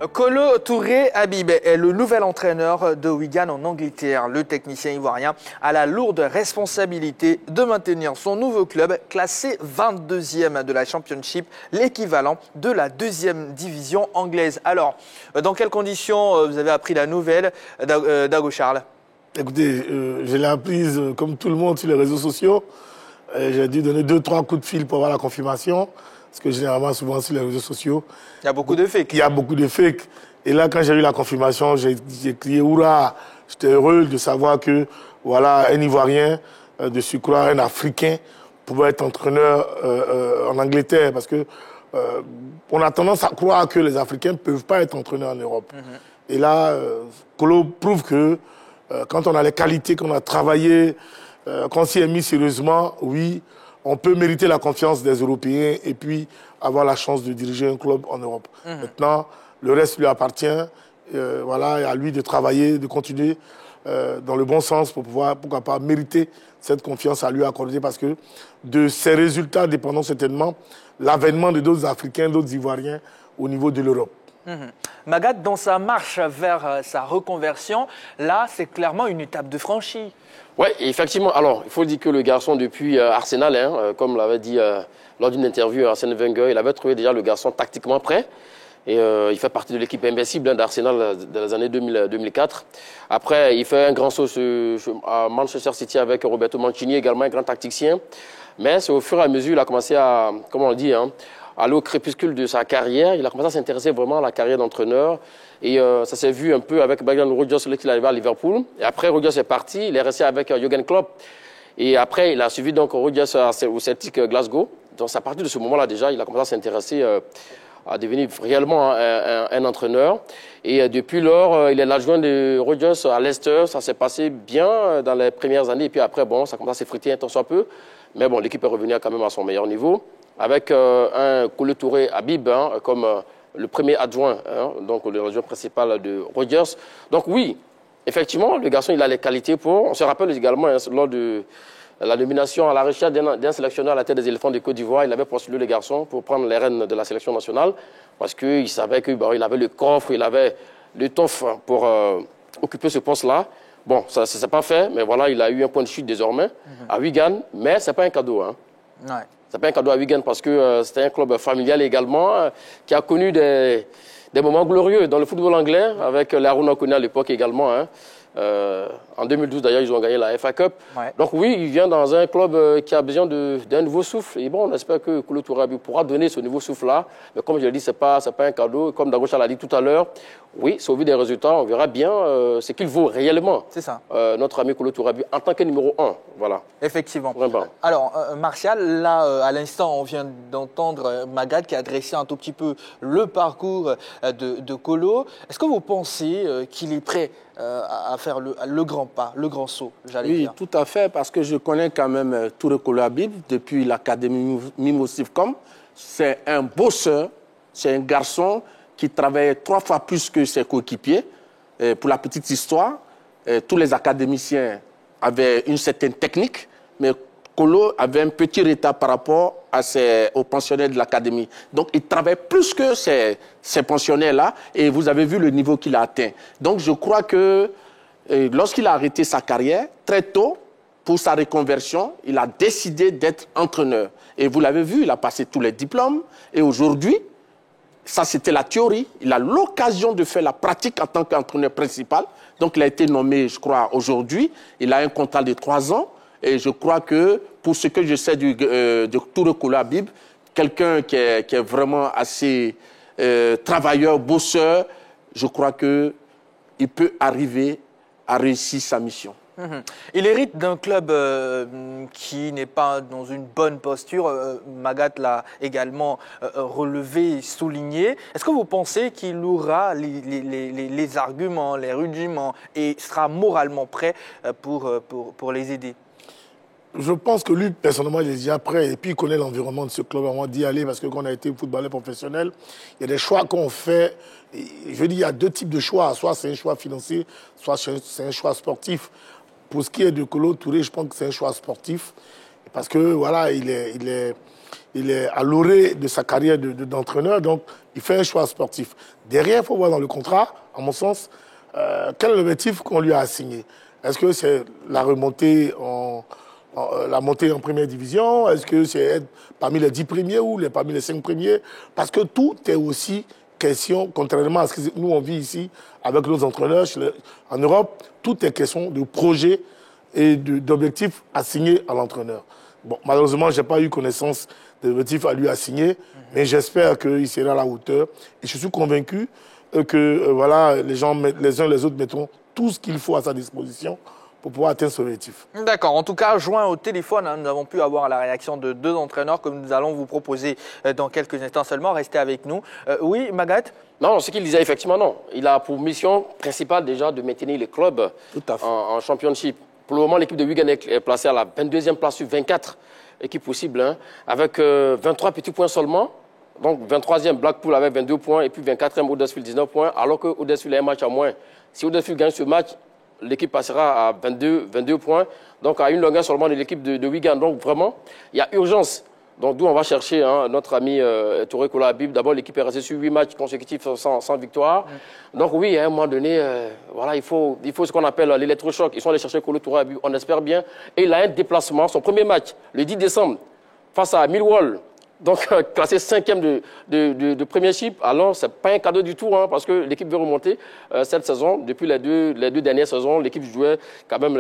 Kolo Touré Habib est le nouvel entraîneur de Wigan en Angleterre. Le technicien ivoirien a la lourde responsabilité de maintenir son nouveau club classé 22e de la Championship, l'équivalent de la deuxième division anglaise. Alors, dans quelles conditions vous avez appris la nouvelle, Dago Charles? Écoutez, je l'ai apprise comme tout le monde sur les réseaux sociaux. J'ai dû donner 2-3 coups de fil pour avoir la confirmation. Parce que généralement, souvent sur les réseaux sociaux, il y a beaucoup de fakes. Il y a beaucoup de fakes. Et là, quand j'ai eu la confirmation, j'ai crié hurrah. J'étais heureux de savoir que, voilà, un Ivoirien, de surcroît, un Africain, pouvait être entraîneur en Angleterre. Parce que on a tendance à croire que les Africains ne peuvent pas être entraîneurs en Europe. Et là, Kolo prouve que quand on a les qualités, qu'on a travaillé, qu'on s'y est mis sérieusement, oui, on peut mériter la confiance des Européens et puis avoir la chance de diriger un club en Europe. Maintenant, le reste lui appartient. Voilà, et à lui de travailler, de continuer dans le bon sens pour pouvoir, pourquoi pas, mériter cette confiance à lui accorder parce que de ses résultats dépendront certainement l'avènement de d'autres Africains, d'autres Ivoiriens au niveau de l'Europe. Magath, dans sa marche vers sa reconversion, là, c'est clairement une étape de franchie. Oui, effectivement. Alors, il faut dire que le garçon, depuis Arsenal, comme l'avait dit lors d'une interview à Arsène Wenger, il avait trouvé déjà le garçon tactiquement prêt. Et il fait partie de l'équipe invincible d'Arsenal dans les années 2004. Après, il fait un grand saut à Manchester City avec Roberto Mancini, également un grand tacticien. Mais c'est au fur et à mesure, il a commencé à, comment on dit, aller au crépuscule de sa carrière. Il a commencé à s'intéresser vraiment à la carrière d'entraîneur. Et ça s'est vu un peu avec Brendan Rodgers lorsqu'il est arrivé à Liverpool. Et après, Rodgers est parti. Il est resté avec Jürgen Klopp. Et après, il a suivi donc Rodgers au Celtic Glasgow. Donc, à partir de ce moment-là, déjà, il a commencé à s'intéresser à devenir réellement un entraîneur. Et depuis lors, il est l'adjoint de Rodgers à Leicester. Ça s'est passé bien dans les premières années. Et puis après, bon, ça commence à s'effriter un tant soit peu. Mais bon, l'équipe est revenue quand même à son meilleur niveau. Avec un Kolo Touré Habib comme le premier adjoint, donc l'adjoint principal de Rodgers. Donc oui, effectivement, le garçon, il a les qualités pour... On se rappelle également, lors de la nomination à la recherche d'un sélectionneur à la tête des éléphants de Côte d'Ivoire, il avait postulé le garçon pour prendre les rênes de la sélection nationale parce qu'il savait qu'il avait le coffre, il avait l'étoffe pour occuper ce poste-là. Bon, ça ne s'est pas fait, mais voilà, il a eu un point de chute désormais à Wigan, mais ce n'est pas un cadeau. Ouais. Ce n'est pas un cadeau à Wigan parce que c'était un club familial également qui a connu des moments glorieux dans le football anglais avec l'Aruna Kone à l'époque également. En 2012, d'ailleurs, ils ont gagné la FA Cup. Ouais. Donc oui, il vient dans un club qui a besoin d'un nouveau souffle. Et bon, on espère que Kolo Touré Habib pourra donner ce nouveau souffle-là. Mais comme je l'ai dit, ce n'est pas un cadeau. Comme Dago Charles l'a dit tout à l'heure, oui, c'est au vu des résultats, on verra bien ce qu'il vaut réellement. C'est ça. Notre ami Kolo Touré Habib en tant que numéro 1. Voilà. Effectivement. Vraiment. Alors, Martial, là, à l'instant, on vient d'entendre Magath qui a dressé un tout petit peu le parcours de Kolo. Est-ce que vous pensez qu'il est prêt à faire le grand pas, le grand saut, j'allais dire? Oui, tout à fait, parce que je connais quand même Touré Kolo Habib depuis l'académie Mimo Sivcom. C'est un bosseur, c'est un garçon qui travaille 3 fois plus que ses coéquipiers. Pour la petite histoire, tous les académiciens avaient une certaine technique, mais Kolo avait un petit retard par rapport aux pensionnaires de l'académie. Donc, il travaille plus que ces pensionnaires-là, et vous avez vu le niveau qu'il a atteint. Donc, je crois que lorsqu'il a arrêté sa carrière, très tôt, pour sa reconversion, il a décidé d'être entraîneur. Et vous l'avez vu, il a passé tous les diplômes, et aujourd'hui, ça, c'était la théorie. Il a l'occasion de faire la pratique en tant qu'entraîneur principal. Donc, il a été nommé, je crois, aujourd'hui. Il a un contrat de 3 ans. Et je crois que, pour ce que je sais de Touré Kolo Habib, quelqu'un qui est vraiment assez travailleur, bosseur, je crois qu'il peut arriver à réussir sa mission. Il hérite d'un club qui n'est pas dans une bonne posture. Magath l'a également relevé et souligné. Est-ce que vous pensez qu'il aura les arguments, les rudiments et sera moralement prêt pour les aider? Je pense que lui, personnellement, il est déjà prêt. Et puis, il connaît l'environnement de ce club. On d'y aller parce que quand on a été footballeur professionnel, il y a des choix qu'on fait. Je veux dire, il y a 2 types de choix. Soit c'est un choix financier, soit c'est un choix sportif. Pour ce qui est de Kolo Touré, je pense que c'est un choix sportif. Parce que, voilà, il est il est à l'orée de sa carrière d'entraîneur, donc il fait un choix sportif. Derrière, il faut voir dans le contrat, à mon sens, quel est l'objectif qu'on lui a assigné. Est-ce que c'est la remontée la montée en première division? Est-ce que c'est être parmi les 10 premiers ou parmi les 5 premiers? Parce que tout est aussi question, contrairement à ce que nous on vit ici avec nos entraîneurs en Europe, tout est question de projet et d'objectifs assignés à l'entraîneur. Bon, malheureusement, je n'ai pas eu connaissance des objectifs à lui assigner, mais j'espère qu'il sera à la hauteur. Et je suis convaincu que voilà, les uns les autres mettront tout ce qu'il faut à sa disposition pour pouvoir atteindre son objectif. D'accord. En tout cas, joint au téléphone, nous avons pu avoir la réaction de 2 entraîneurs que nous allons vous proposer dans quelques instants seulement. Restez avec nous. Oui, Magath? Non, ce qu'il disait, effectivement, non. Il a pour mission principale déjà de maintenir les clubs en championship. Pour le moment, l'équipe de Wigan est placée à la 22e place sur 24 équipes possibles, hein, avec 23 petits points seulement. Donc 23e Blackpool avec 22 points et puis 24e Huddersfield 19 points, alors que Huddersfield a un match à moins. Si Huddersfield gagne ce match, l'équipe passera à 22 points, donc à une longueur seulement de l'équipe de Wigan. Donc vraiment, il y a urgence. Donc d'où on va chercher notre ami Touré Kola Habib. D'abord, l'équipe est restée sur 8 matchs consécutifs sans victoire. Donc oui, à un moment donné, voilà, il faut ce qu'on appelle l'électrochoc. Ils sont allés chercher Kola Touré Habib, on espère bien. Et il a un déplacement, son premier match, le 10 décembre, face à Millwall. Donc, classé 5e de Premiership, alors ce n'est pas un cadeau du tout, hein, parce que l'équipe veut remonter cette saison. Depuis les deux dernières saisons, l'équipe jouait quand même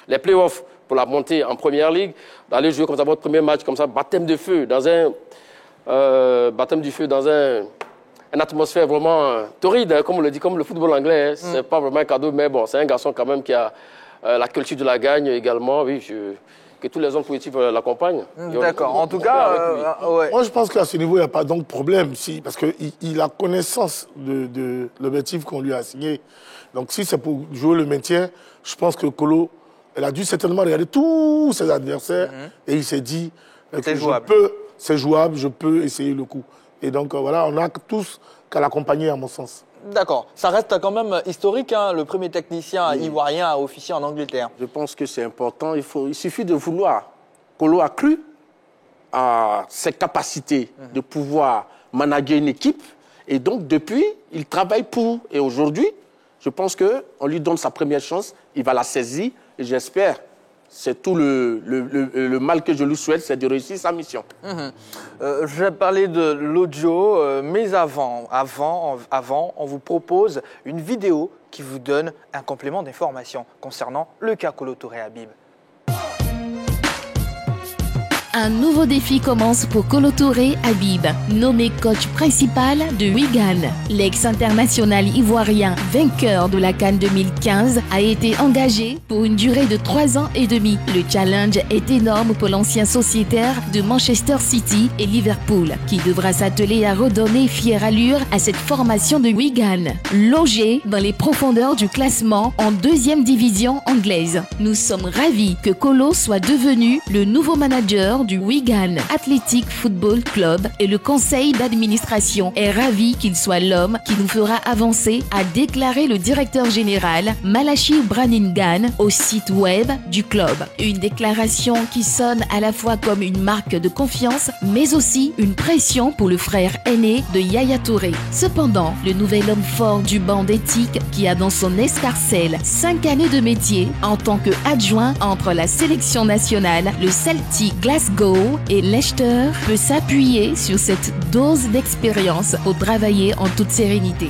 les playoffs pour la montée en Première Ligue. D'aller jouer comme ça votre premier match, comme ça, baptême de feu, dans une atmosphère vraiment torride, hein, comme on le dit, comme le football anglais. Hein. Ce n'est pas vraiment un cadeau, mais bon, c'est un garçon quand même qui a la culture de la gagne également. Oui, que tous les hommes positifs l'accompagnent. D'accord. En tout cas, ouais. Moi, je pense qu'à ce niveau, il n'y a pas donc de problème, parce qu'il a connaissance de l'objectif qu'on lui a assigné. Donc, si c'est pour jouer le maintien, je pense que Kolo, elle a dû certainement regarder tous ses adversaires et il s'est dit c'est jouable, je peux essayer le coup. Et donc, voilà, on n'a tous qu'à l'accompagner, à mon sens. D'accord. Ça reste quand même historique, hein, le premier technicien ivoirien à officier en Angleterre. Je pense que c'est important. Il suffit de vouloir. Kolo a cru à ses capacités de pouvoir manager une équipe. Et donc, depuis, il travaille pour. Et aujourd'hui, je pense qu'on lui donne sa première chance. Il va la saisir. Et j'espère, c'est tout le mal que je lui souhaite, c'est de réussir sa mission. Je vais parler de l'audio, mais avant, on vous propose une vidéo qui vous donne un complément d'information concernant le cas Kolo Touré Habib. Un nouveau défi commence pour Kolo Touré Habib, nommé coach principal de Wigan. L'ex-international ivoirien, vainqueur de la CAN 2015, a été engagé pour une durée de 3 ans et demi. Le challenge est énorme pour l'ancien sociétaire de Manchester City et Liverpool, qui devra s'atteler à redonner fière allure à cette formation de Wigan, logée dans les profondeurs du classement en 2e division anglaise. Nous sommes ravis que Kolo soit devenu le nouveau manager du Wigan Athletic Football Club et le conseil d'administration est ravi qu'il soit l'homme qui nous fera avancer, a déclaré le directeur général Malachi Brannigan au site web du club. Une déclaration qui sonne à la fois comme une marque de confiance mais aussi une pression pour le frère aîné de Yaya Touré. Cependant, le nouvel homme fort du banc d'éthique qui a dans son escarcelle 5 années de métier en tant qu'adjoint entre la sélection nationale, le Celtic Glasgow et Leicester peut s'appuyer sur cette dose d'expérience pour travailler en toute sérénité.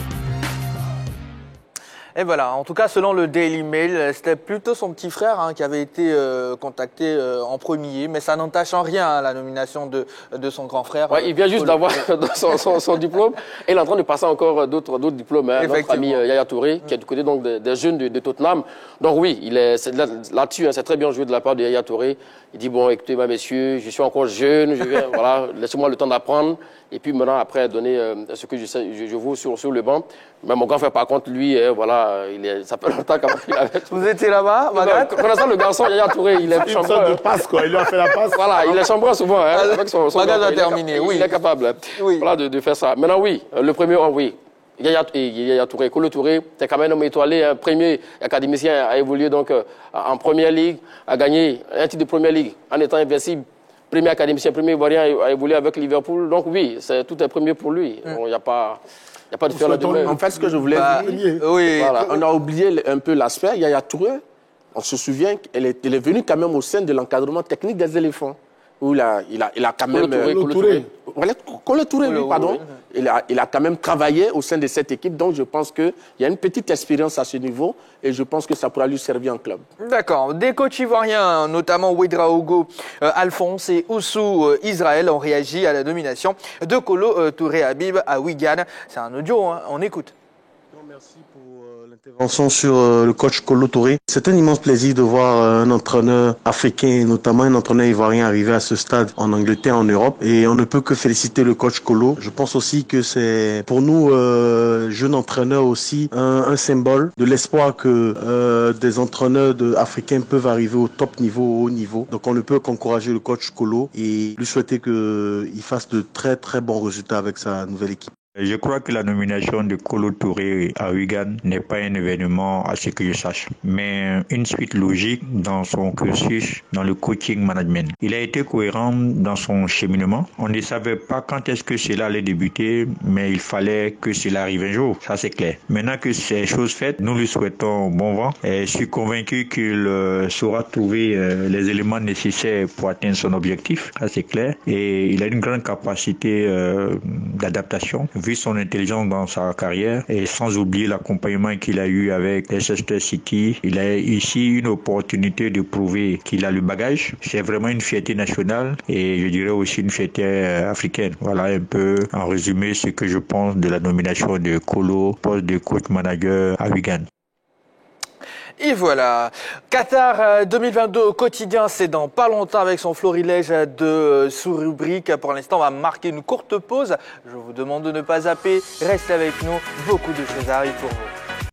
Et voilà, en tout cas, selon le Daily Mail, c'était plutôt son petit frère qui avait été contacté en premier, mais ça n'entache en rien la nomination de son grand frère. Ouais, il vient juste d'avoir son diplôme et il est en train de passer encore d'autres diplômes. Hein, notre ami Yaya Touré, qui est du côté donc, des jeunes de Tottenham. Donc oui, là-dessus, c'est très bien joué de la part de Yaya Touré. Il dit, bon, écoutez, messieurs, je suis encore jeune, voilà, laissez-moi le temps d'apprendre. Et puis maintenant, après, donner ce que je vaux sur le banc. Mais mon grand frère, par contre, lui, voilà, ça fait longtemps qu'il avait... Vous étiez là-bas, Magath? Connaissant le garçon, Yaya Touré, il est chambreux. Une sorte de passe, quoi. Il lui a fait la passe. Voilà, il est chambreux souvent. Hein, avec son Magath a terminé, oui. Il est capable voilà, de faire ça. Maintenant, oui, le premier, oui. Yaya Touré, Kolo Touré, c'est quand même un homme étoilé, un premier académicien, a évolué donc en Première Ligue, a gagné un titre de Première Ligue en étant invincible premier académicien, premier Ivoirien à évoluer avec Liverpool. Donc oui, tout est premier pour lui. Il n'y a pas de faire la demande. En fait, ce que je voulais dire, oui. voilà, on a oublié un peu l'aspect. Yaya Touré, on se souvient qu'elle est venue quand même au sein de l'encadrement technique des éléphants. Où il a quand même... Kolo Touré, oui, pardon. Il a quand même travaillé au sein de cette équipe. Donc, je pense qu'il y a une petite expérience à ce niveau et je pense que ça pourra lui servir en club. D'accord. Des coachs ivoiriens, notamment Ouedraogo Alphonse et Oussou Israël, ont réagi à la nomination de Kolo Touré Habib à Wigan. C'est un audio, hein, on écoute. Merci pour l'intervention sur le coach Kolo Touré. C'est un immense plaisir de voir un entraîneur africain, notamment un entraîneur ivoirien, arriver à ce stade en Angleterre, en Europe. Et on ne peut que féliciter le coach Kolo. Je pense aussi que c'est pour nous, jeunes entraîneurs aussi, un symbole de l'espoir que des entraîneurs africains peuvent arriver au top niveau, au haut niveau. Donc on ne peut qu'encourager le coach Kolo et lui souhaiter qu'il fasse de très très bons résultats avec sa nouvelle équipe. Je crois que la nomination de Kolo Touré à Wigan n'est pas un événement à ce que je sache, mais une suite logique dans son cursus dans le coaching management. Il a été cohérent dans son cheminement. On ne savait pas quand est-ce que cela allait débuter, mais il fallait que cela arrive un jour. Ça, c'est clair. Maintenant que c'est chose faite, nous lui souhaitons bon vent et je suis convaincu qu'il saura trouver les éléments nécessaires pour atteindre son objectif. Ça, c'est clair. Et il a une grande capacité d'adaptation, vu son intelligence dans sa carrière et sans oublier l'accompagnement qu'il a eu avec Leicester City. Il a ici une opportunité de prouver qu'il a le bagage. C'est vraiment une fierté nationale et je dirais aussi une fierté africaine. Voilà un peu en résumé ce que je pense de la nomination de Kolo, poste de coach manager à Wigan. Et voilà, Qatar 2022 au quotidien, c'est dans pas longtemps avec son florilège de sous-rubriques. Pour l'instant, on va marquer une courte pause. Je vous demande de ne pas zapper, restez avec nous, beaucoup de choses arrivent pour vous.